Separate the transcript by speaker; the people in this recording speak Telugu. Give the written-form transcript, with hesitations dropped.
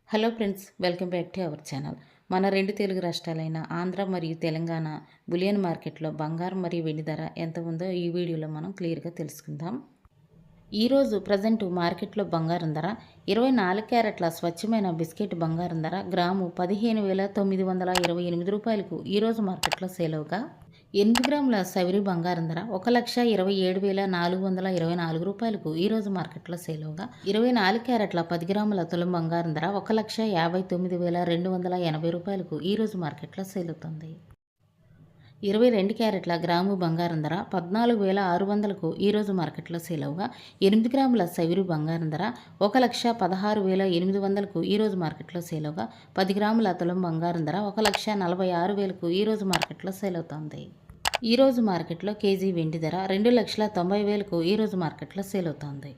Speaker 1: Hello friends, welcome back to our channel. మన రెండు తెలుగు రాష్ట్రాలైన ఆంధ్ర మరియు తెలంగాణ బులియన్ మార్కెట్లో బంగారం మరియు వెండి ధర ఎంత ఉందో ఈ వీడియోలో మనం క్లియర్గా తెలుసుకుందాం. ఈరోజు ప్రజెంట్ మార్కెట్లో బంగారం ధర 24 క్యారెట్ల స్వచ్ఛమైన బిస్కెట్ బంగారం ధర గ్రాము 15,928 రూపాయలకు ఈరోజు మార్కెట్లో సేల్ అవగా 8 గ్రాముల సవరి బంగారం ధర 1,27,424 రూపాయలకు ఈరోజు మార్కెట్లో సేల్ అవగా 24 క్యారెట్ల 10 గ్రాముల తులం బంగారం ధర 1,59,280 రూపాయలకు ఈరోజు మార్కెట్లో సేల్ అవుతుంది. 22 క్యారెట్ల గ్రాము బంగారం ధర 14,600కు ఈరోజు మార్కెట్లో సేల్ అవగా 8 గ్రాముల సవిరి బంగారం ధర 1,16,800కు ఈరోజు మార్కెట్లో సేల్ అవగా 10 గ్రాముల తులం బంగారం ధర 1,46,000కు ఈరోజు మార్కెట్లో సేల్ అవుతుంది. ఈరోజు మార్కెట్లో కేజీ వెండి ధర 2,90,000కు ఈరోజు మార్కెట్లో సేల్ అవుతుంది.